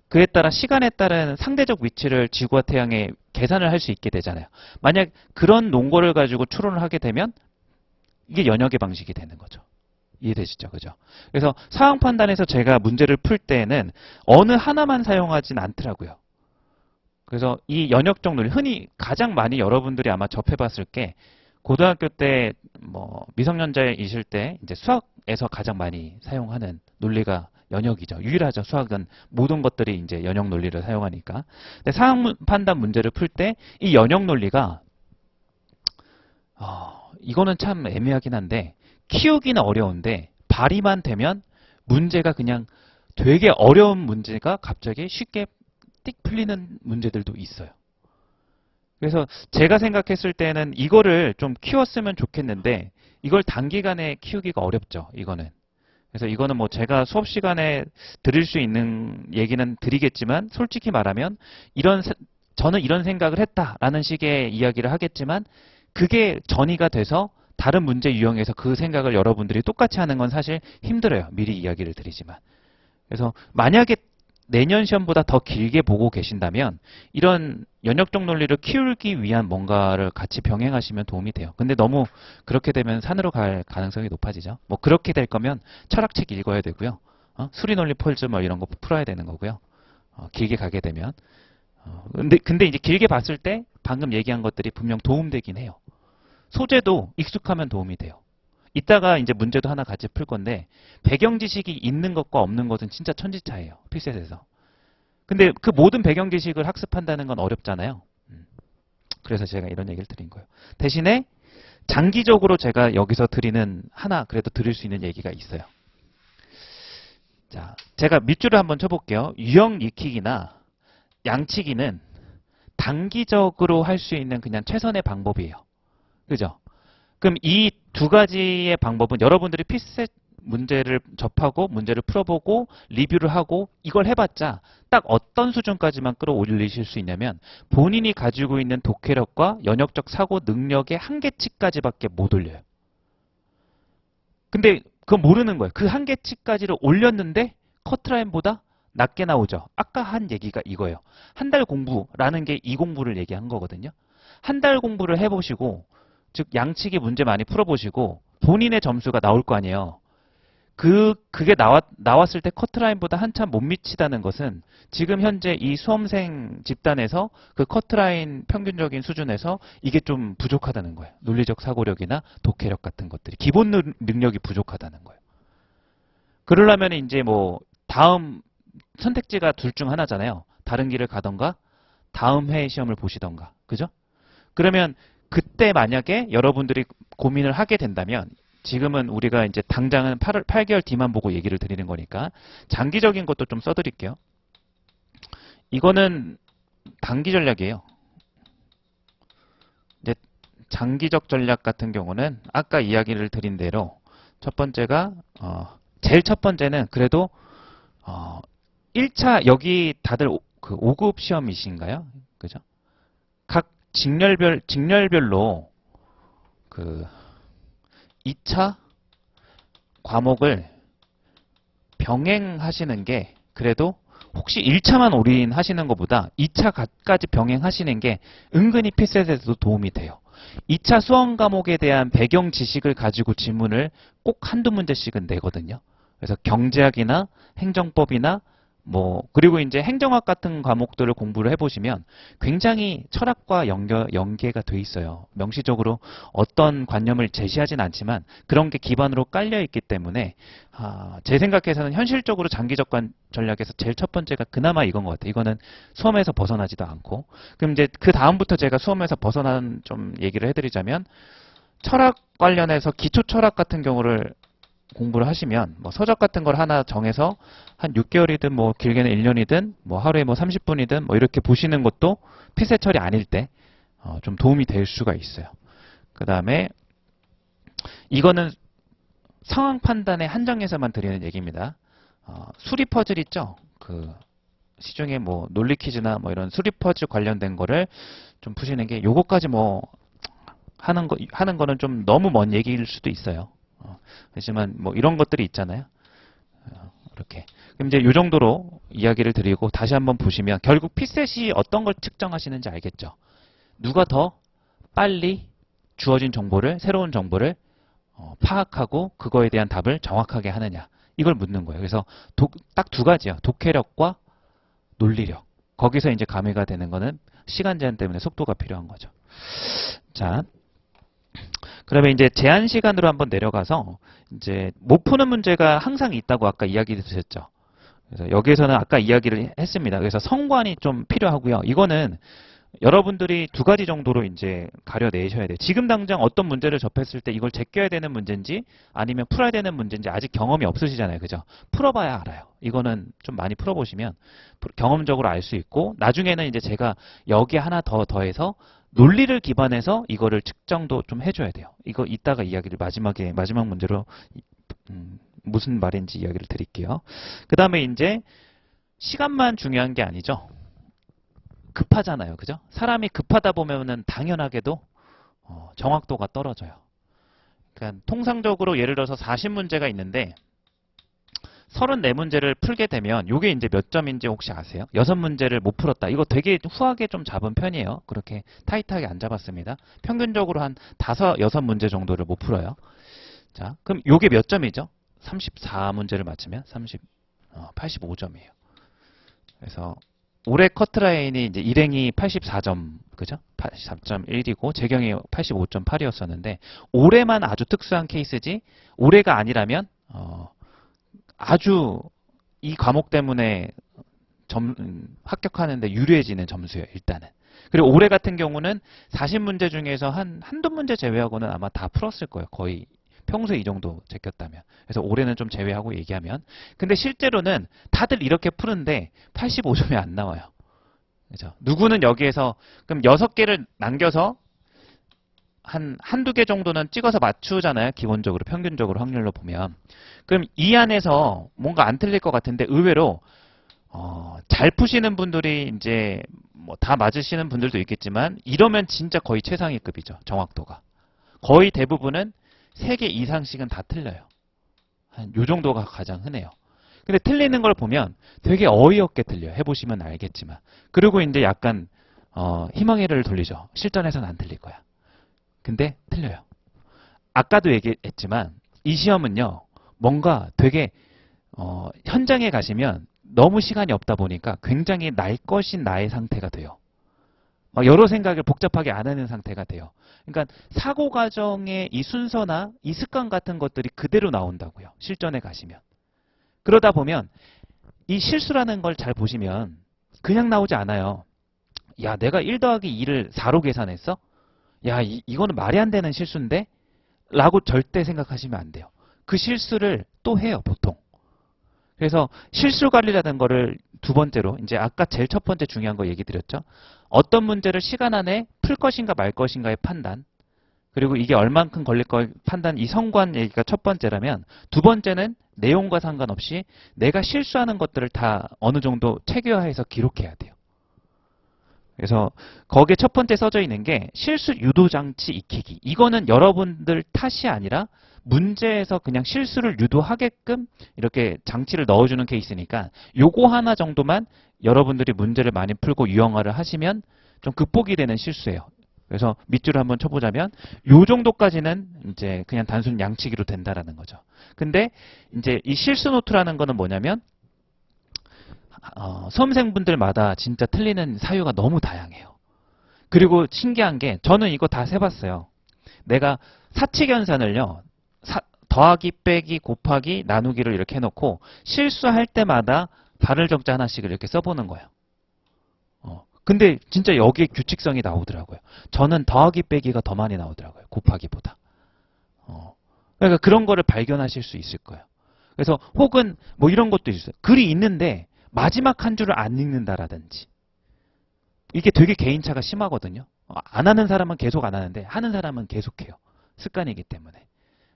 그에 따라 시간에 따른 상대적 위치를 지구와 태양에 계산을 할 수 있게 되잖아요. 만약 그런 논거를 가지고 추론을 하게 되면 이게 연역의 방식이 되는 거죠. 이해되시죠? 그죠? 그래서 상황 판단에서 제가 문제를 풀 때는 어느 하나만 사용하진 않더라고요. 그래서 이 연역적 논리, 흔히 가장 많이 여러분들이 아마 접해봤을 게 고등학교 때 뭐 미성년자이실 때 이제 수학에서 가장 많이 사용하는 논리가 연역이죠. 유일하죠. 수학은 모든 것들이 이제 연역 논리를 사용하니까. 근데 상황 판단 문제를 풀 때 이 연역 논리가 이거는 참 애매하긴 한데 키우기는 어려운데 발휘만 되면 문제가 그냥 되게 어려운 문제가 갑자기 쉽게 띡 풀리는 문제들도 있어요. 그래서 제가 생각했을 때는 이거를 좀 키웠으면 좋겠는데 이걸 단기간에 키우기가 어렵죠. 이거는. 그래서 이거는 뭐 제가 수업 시간에 드릴 수 있는 얘기는 드리겠지만 솔직히 말하면 저는 이런 생각을 했다라는 식의 이야기를 하겠지만 그게 전이가 돼서 다른 문제 유형에서 그 생각을 여러분들이 똑같이 하는 건 사실 힘들어요. 미리 이야기를 드리지만. 그래서 만약에 내년 시험보다 더 길게 보고 계신다면 이런 연역적 논리를 키우기 위한 뭔가를 같이 병행하시면 도움이 돼요. 근데 너무 그렇게 되면 산으로 갈 가능성이 높아지죠. 뭐 그렇게 될 거면 철학책 읽어야 되고요. 수리논리 폴즈 뭐 이런 거 풀어야 되는 거고요. 길게 가게 되면. 근데 이제 길게 봤을 때 방금 얘기한 것들이 분명 도움되긴 해요. 소재도 익숙하면 도움이 돼요. 이따가 이제 문제도 하나 같이 풀 건데 배경 지식이 있는 것과 없는 것은 진짜 천지차이에요. 필셋에서. 근데 그 모든 배경 지식을 학습한다는 건 어렵잖아요. 그래서 제가 이런 얘기를 드린 거예요. 대신에 장기적으로 제가 여기서 드리는 하나 그래도 드릴 수 있는 얘기가 있어요. 자, 제가 밑줄을 한번 쳐볼게요. 유형 익히기나 양치기는 단기적으로 할 수 있는 그냥 최선의 방법이에요. 그죠? 그럼 이 두 가지의 방법은 여러분들이 필셋 문제를 접하고 문제를 풀어보고 리뷰를 하고 이걸 해봤자 딱 어떤 수준까지만 끌어올리실 수 있냐면 본인이 가지고 있는 독해력과 연역적 사고 능력의 한계치까지밖에 못 올려요. 근데 그건 모르는 거예요. 그 한계치까지를 올렸는데 커트라인보다 낮게 나오죠. 아까 한 얘기가 이거예요. 한 달 공부라는 게 이 공부를 얘기한 거거든요. 한 달 공부를 해보시고 즉 양치기 문제 많이 풀어보시고 본인의 점수가 나올 거 아니에요. 그게 나왔을 때 커트라인보다 한참 못 미치다는 것은 지금 현재 이 수험생 집단에서 그 커트라인 평균적인 수준에서 이게 좀 부족하다는 거예요. 논리적 사고력이나 독해력 같은 것들이 기본 능력이 부족하다는 거예요. 그러려면 이제 뭐 다음 선택지가 둘 중 하나잖아요. 다른 길을 가던가 다음 회의 시험을 보시던가. 그죠? 그러면 그때 만약에 여러분들이 고민을 하게 된다면 지금은 우리가 이제 당장은 8개월 뒤만 보고 얘기를 드리는 거니까 장기적인 것도 좀 써드릴게요. 이거는 단기 전략이에요. 이제 장기적 전략 같은 경우는 아까 이야기를 드린 대로 첫 번째가 제일 첫 번째는 그래도 1차 여기 다들 그 5급 시험이신가요? 그죠? 각 직렬별로 그 2차 과목을 병행하시는 게 그래도 혹시 1차만 올인하시는 것보다 2차까지 병행하시는 게 은근히 필셋에서도 도움이 돼요. 2차 수험 과목에 대한 배경 지식을 가지고 지문을 꼭 한두 문제씩은 내거든요. 그래서 경제학이나 행정법이나 그리고 이제 행정학 같은 과목들을 공부를 해보시면 굉장히 철학과 연계가 돼 있어요. 명시적으로 어떤 관념을 제시하진 않지만 그런 게 기반으로 깔려 있기 때문에 제 생각에서는 현실적으로 장기적 전략에서 제일 첫 번째가 그나마 이건 것 같아요. 이거는 수험에서 벗어나지도 않고. 그럼 이제 그 다음부터 제가 수험에서 벗어난 좀 얘기를 해드리자면 철학 관련해서 기초 철학 같은 경우를 공부를 하시면 서적 같은 걸 하나 정해서 한 6개월이든 길게는 1년이든 하루에 30분이든 이렇게 보시는 것도 필세 처리 아닐 때 좀 도움이 될 수가 있어요. 그 다음에 이거는 상황 판단의 한정에서만 드리는 얘기입니다. 수리 퍼즐 있죠? 그 시중에 논리 퀴즈나 이런 수리 퍼즐 관련된 거를 좀 푸시는 게 요거까지 하는 거는 좀 너무 먼 얘기일 수도 있어요. 하지만 이런 것들이 있잖아요. 이렇게. 그럼 이제 이 정도로 이야기를 드리고 다시 한번 보시면 결국 필셋이 어떤 걸 측정하시는지 알겠죠? 누가 더 빨리 주어진 정보를, 새로운 정보를 파악하고 그거에 대한 답을 정확하게 하느냐. 이걸 묻는 거예요. 그래서 딱 두 가지요. 독해력과 논리력. 거기서 이제 가미가 되는 거는 시간 제한 때문에 속도가 필요한 거죠. 자. 그러면 이제 제한 시간으로 한번 내려가서 이제 못 푸는 문제가 항상 있다고 아까 이야기 드렸죠. 그래서 여기에서는 아까 이야기를 했습니다. 그래서 성관이 좀 필요하고요. 이거는 여러분들이 두 가지 정도로 이제 가려내셔야 돼요. 지금 당장 어떤 문제를 접했을 때 이걸 제껴야 되는 문제인지 아니면 풀어야 되는 문제인지 아직 경험이 없으시잖아요. 그죠? 풀어봐야 알아요. 이거는 좀 많이 풀어보시면 경험적으로 알 수 있고 나중에는 이제 제가 여기에 하나 더해서 논리를 기반해서 이거를 측정도 좀 해줘야 돼요. 이거 이따가 이야기를 마지막 문제로 무슨 말인지 이야기를 드릴게요. 그 다음에 이제 시간만 중요한 게 아니죠. 급하잖아요. 그죠? 사람이 급하다 보면은 당연하게도 정확도가 떨어져요. 그러니까 통상적으로 예를 들어서 40문제가 있는데 34문제를 풀게 되면 요게 이제 몇 점인지 혹시 아세요? 6문제를 못 풀었다. 이거 되게 후하게 좀 잡은 편이에요. 그렇게 타이트하게 안 잡았습니다. 평균적으로 한 5, 6문제 정도를 못 풀어요. 자, 그럼 요게 몇 점이죠? 34문제를 맞추면 85점이에요. 그래서 올해 커트라인이 이제 일행이 84점, 그죠? 84.1이고 재경이 85.8이었었는데 올해만 아주 특수한 케이스지 올해가 아니라면 아주 이 과목 때문에 합격하는데 유리해지는 점수예요, 일단은. 그리고 올해 같은 경우는 40문제 중에서 한두 문제 제외하고는 아마 다 풀었을 거예요. 거의 평소에 이 정도 제꼈다면. 그래서 올해는 좀 제외하고 얘기하면. 근데 실제로는 다들 이렇게 푸는데 85점이 안 나와요. 그죠? 누구는 여기에서 그럼 6개를 남겨서 한두 개 정도는 찍어서 맞추잖아요. 기본적으로, 평균적으로 확률로 보면. 그럼 이 안에서 뭔가 안 틀릴 것 같은데 의외로 잘 푸시는 분들이 이제 뭐 다 맞으시는 분들도 있겠지만 이러면 진짜 거의 최상위급이죠. 정확도가. 거의 대부분은 3개 이상씩은 다 틀려요. 한 요 정도가 가장 흔해요. 근데 틀리는 걸 보면 되게 어이없게 틀려요. 해보시면 알겠지만. 그리고 이제 약간 희망의 를 돌리죠. 실전에서는 안 틀릴 거야. 근데 틀려요. 아까도 얘기했지만 이 시험은요. 뭔가 되게 현장에 가시면 너무 시간이 없다 보니까 굉장히 날 것인 나의 상태가 돼요. 여러 생각을 복잡하게 안 하는 상태가 돼요. 그러니까 사고 과정의 이 순서나 이 습관 같은 것들이 그대로 나온다고요. 실전에 가시면. 그러다 보면 이 실수라는 걸 잘 보시면 그냥 나오지 않아요. 야, 내가 1 더하기 2를 4로 계산했어? 야, 이거는 말이 안 되는 실수인데? 라고 절대 생각하시면 안 돼요. 그 실수를 또 해요, 보통. 그래서 실수 관리라는 거를 두 번째로, 이제 아까 제일 첫 번째 중요한 거 얘기 드렸죠. 어떤 문제를 시간 안에 풀 것인가 말 것인가의 판단. 그리고 이게 얼만큼 걸릴 거 판단, 이 성관 얘기가 첫 번째라면 두 번째는 내용과 상관없이 내가 실수하는 것들을 다 어느 정도 체계화해서 기록해야 돼요. 그래서 거기에 첫 번째 써져 있는 게 실수 유도 장치 익히기. 이거는 여러분들 탓이 아니라 문제에서 그냥 실수를 유도하게끔 이렇게 장치를 넣어주는 케이스니까 요거 하나 정도만 여러분들이 문제를 많이 풀고 유형화를 하시면 좀 극복이 되는 실수예요. 그래서 밑줄을 한번 쳐보자면 요 정도까지는 이제 그냥 단순 양치기로 된다라는 거죠. 근데 이제 이 실수 노트라는 거는 뭐냐면 수험생분들마다 진짜 틀리는 사유가 너무 다양해요. 그리고 신기한 게 저는 이거 다 세봤어요. 내가 사칙연산을요. 더하기, 빼기, 곱하기, 나누기를 이렇게 해놓고 실수할 때마다 발을 정자 하나씩 이렇게 써보는 거예요. 근데 진짜 여기에 규칙성이 나오더라고요. 저는 더하기, 빼기가 더 많이 나오더라고요. 곱하기보다. 그러니까 그런 거를 발견하실 수 있을 거예요. 그래서 혹은 뭐 이런 것도 있어요. 글이 있는데 마지막 한 줄을 안 읽는다라든지. 이게 되게 개인차가 심하거든요. 안 하는 사람은 계속 안 하는데 하는 사람은 계속해요. 습관이기 때문에.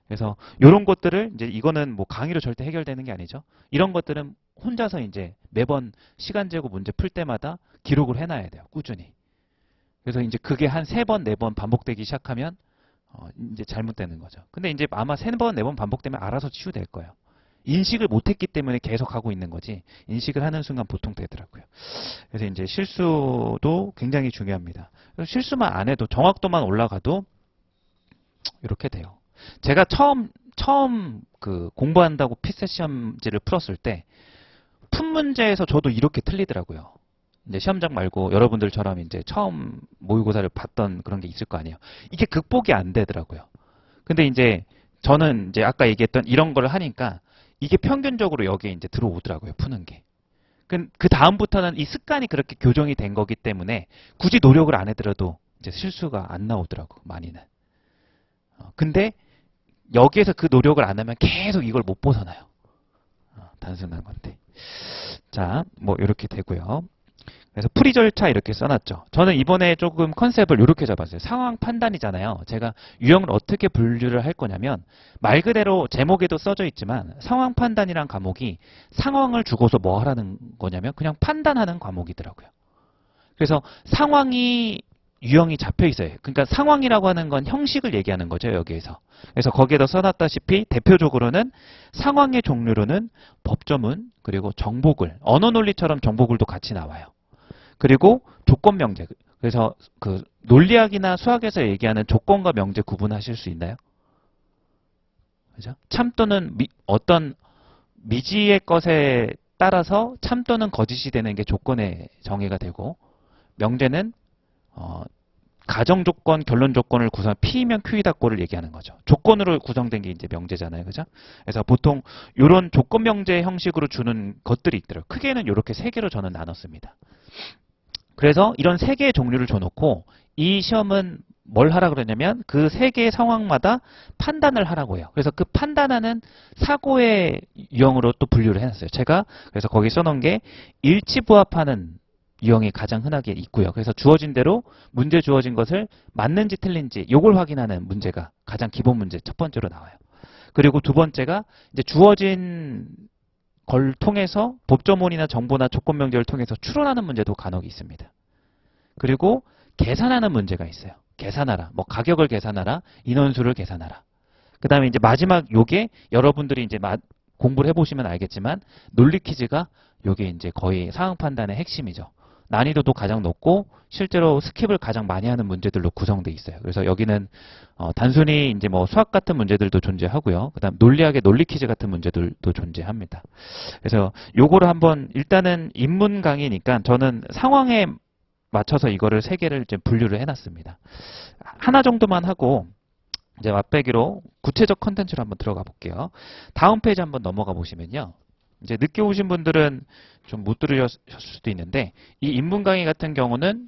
그래서 이런 것들을 이제 이거는 뭐 강의로 절대 해결되는 게 아니죠. 이런 것들은 혼자서 이제 매번 시간 재고 문제 풀 때마다 기록을 해놔야 돼요. 꾸준히. 그래서 이제 그게 한 3번, 4번 반복되기 시작하면 이제 잘못되는 거죠. 근데 이제 아마 3번, 4번 반복되면 알아서 치유될 거예요. 인식을 못했기 때문에 계속 하고 있는 거지 인식을 하는 순간 보통 되더라고요. 그래서 이제 실수도 굉장히 중요합니다. 실수만 안 해도 정확도만 올라가도 이렇게 돼요. 제가 처음 그 공부한다고 피셋 시험지를 풀었을 때 푼 문제에서 저도 이렇게 틀리더라고요. 이제 시험장 말고 여러분들처럼 이제 처음 모의고사를 봤던 그런 게 있을 거 아니에요. 이게 극복이 안 되더라고요. 근데 이제 저는 이제 아까 얘기했던 이런 걸 하니까 이게 평균적으로 여기에 이제 들어오더라고요. 푸는 게. 그 다음부터는 이 습관이 그렇게 교정이 된 거기 때문에 굳이 노력을 안 해더라도 이제 실수가 안 나오더라고, 많이는. 근데 여기에서 그 노력을 안 하면 계속 이걸 못 벗어나요. 단순한 건데. 자, 뭐 이렇게 되고요. 그래서 풀이 절차 이렇게 써놨죠. 저는 이번에 조금 컨셉을 이렇게 잡았어요. 상황 판단이잖아요. 제가 유형을 어떻게 분류를 할 거냐면 말 그대로 제목에도 써져 있지만 상황 판단이란 과목이 상황을 주고서 뭐 하라는 거냐면 그냥 판단하는 과목이더라고요. 그래서 상황이 유형이 잡혀 있어요. 그러니까 상황이라고 하는 건 형식을 얘기하는 거죠, 여기에서. 그래서 거기에다 써놨다시피 대표적으로는 상황의 종류로는 법조문, 그리고 정보글, 언어 논리처럼 정보글도 같이 나와요. 그리고 조건 명제. 그래서 그 논리학이나 수학에서 얘기하는 조건과 명제 구분하실 수 있나요? 그죠? 참 또는 어떤 미지의 것에 따라서 참 또는 거짓이 되는 게 조건의 정의가 되고, 명제는 가정 조건, 결론 조건을 구성, P이면 Q이다 꼴을 얘기하는 거죠. 조건으로 구성된 게 이제 명제잖아요. 그죠? 그래서 보통 이런 조건 명제 형식으로 주는 것들이 있더라고요. 크게는 이렇게 세 개로 저는 나눴습니다. 그래서 이런 세 개의 종류를 줘놓고 이 시험은 뭘 하라 그러냐면 그 세 개의 상황마다 판단을 하라고 해요. 그래서 그 판단하는 사고의 유형으로 또 분류를 해놨어요. 제가 그래서 거기 써놓은 게 일치부합하는 유형이 가장 흔하게 있고요. 그래서 주어진 대로 문제 주어진 것을 맞는지 틀린지 요걸 확인하는 문제가 가장 기본 문제 첫 번째로 나와요. 그리고 두 번째가 이제 주어진 걸 통해서 법조문이나 정보나 조건 명제를 통해서 추론하는 문제도 간혹 있습니다. 그리고 계산하는 문제가 있어요. 계산하라. 뭐 가격을 계산하라. 인원수를 계산하라. 그 다음에 이제 마지막 요게 여러분들이 이제 공부를 해보시면 알겠지만 논리 퀴즈가 요게 이제 거의 상황 판단의 핵심이죠. 난이도도 가장 높고 실제로 스킵을 가장 많이 하는 문제들로 구성되어 있어요. 그래서 여기는 단순히 이제 뭐 수학 같은 문제들도 존재하고요. 그다음 논리학의 논리 퀴즈 같은 문제들도 존재합니다. 그래서 요거를 한번 일단은 입문 강의니까 저는 상황에 맞춰서 이거를 세 개를 이제 분류를 해놨습니다. 하나 정도만 하고 이제 맛배기로 구체적 컨텐츠로 한번 들어가 볼게요. 다음 페이지 한번 넘어가 보시면요. 이제 늦게 오신 분들은 좀 못 들으셨을 수도 있는데 이 인문 강의 같은 경우는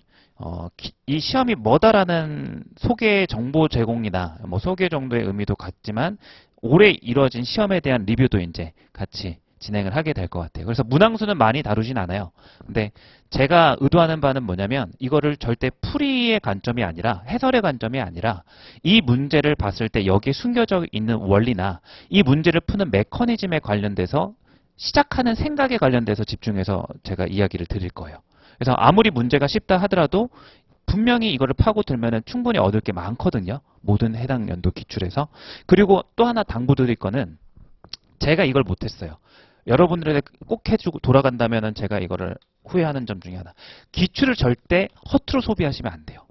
이 시험이 뭐다라는 소개 정보 제공이나 뭐 소개 정도의 의미도 같지만 올해 이루어진 시험에 대한 리뷰도 이제 같이 진행을 하게 될 것 같아요. 그래서 문항수는 많이 다루진 않아요. 근데 제가 의도하는 바는 뭐냐면 이거를 절대 풀이의 관점이 아니라 해설의 관점이 아니라 이 문제를 봤을 때 여기에 숨겨져 있는 원리나 이 문제를 푸는 메커니즘에 관련돼서 시작하는 생각에 관련돼서 집중해서 제가 이야기를 드릴 거예요. 그래서 아무리 문제가 쉽다 하더라도 분명히 이거를 파고들면 충분히 얻을 게 많거든요. 모든 해당 연도 기출에서. 그리고 또 하나 당부드릴 거는 제가 이걸 못했어요. 여러분들에게 꼭 해주고 돌아간다면 제가 이거를 후회하는 점 중에 하나. 기출을 절대 허투루 소비하시면 안 돼요.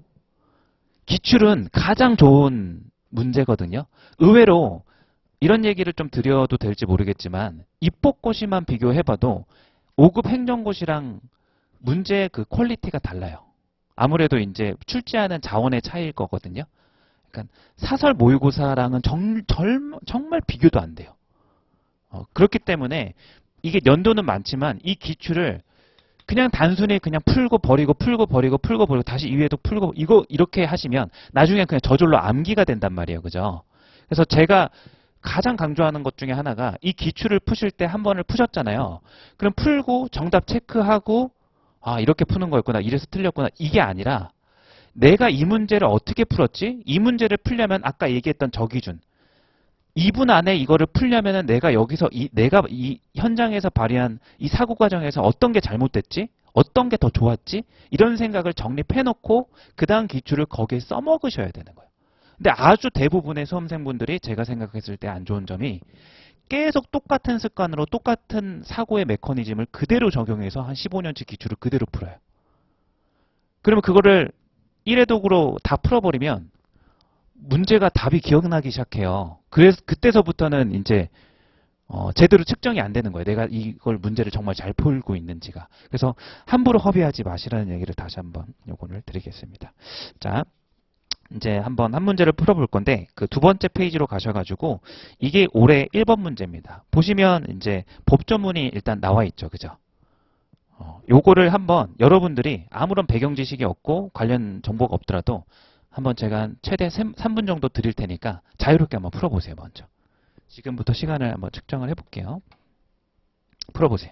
기출은 가장 좋은 문제거든요. 의외로 이런 얘기를 좀 드려도 될지 모르겠지만 입법고시만 비교해봐도 5급 행정고시랑 문제의 그 퀄리티가 달라요. 아무래도 이제 출제하는 자원의 차이일 거거든요. 그러니까 사설 모의고사랑은 정말 비교도 안 돼요. 그렇기 때문에 이게 연도는 많지만 이 기출을 그냥 단순히 그냥 풀고 버리고 풀고 버리고 풀고 버리고 다시 이외에도 풀고 이거 이렇게 하시면 나중에 그냥 저절로 암기가 된단 말이에요. 그죠? 그래서 제가 가장 강조하는 것 중에 하나가 이 기출을 푸실 때 한 번을 푸셨잖아요. 그럼 풀고 정답 체크하고 아 이렇게 푸는 거였구나. 이래서 틀렸구나. 이게 아니라 내가 이 문제를 어떻게 풀었지? 이 문제를 풀려면 아까 얘기했던 저 기준 2분 안에 이거를 풀려면은 내가 여기서 내가 이 현장에서 발휘한 이 사고 과정에서 어떤 게 잘못됐지? 어떤 게 더 좋았지? 이런 생각을 정립해 놓고 그 다음 기출을 거기에 써먹으셔야 되는 거예요. 근데 아주 대부분의 수험생분들이 제가 생각했을 때 안 좋은 점이 계속 똑같은 습관으로 똑같은 사고의 메커니즘을 그대로 적용해서 한 15년치 기출을 그대로 풀어요. 그러면 그거를 1회 독으로 다 풀어버리면 문제가 답이 기억나기 시작해요. 그래서 그때서부터는 이제 제대로 측정이 안 되는 거예요. 내가 이걸 문제를 정말 잘 풀고 있는지가. 그래서 함부로 허비하지 마시라는 얘기를 다시 한번 요거를 드리겠습니다. 자, 이제 한번 한 문제를 풀어볼 건데 그 두 번째 페이지로 가셔가지고 이게 올해 1번 문제입니다. 보시면 이제 법조문이 일단 나와 있죠. 그죠? 요거를 한번 여러분들이 아무런 배경 지식이 없고 관련 정보가 없더라도 한번 제가 최대 3분 정도 드릴 테니까 자유롭게 한번 풀어보세요. 먼저. 지금부터 시간을 한번 측정을 해볼게요. 풀어보세요.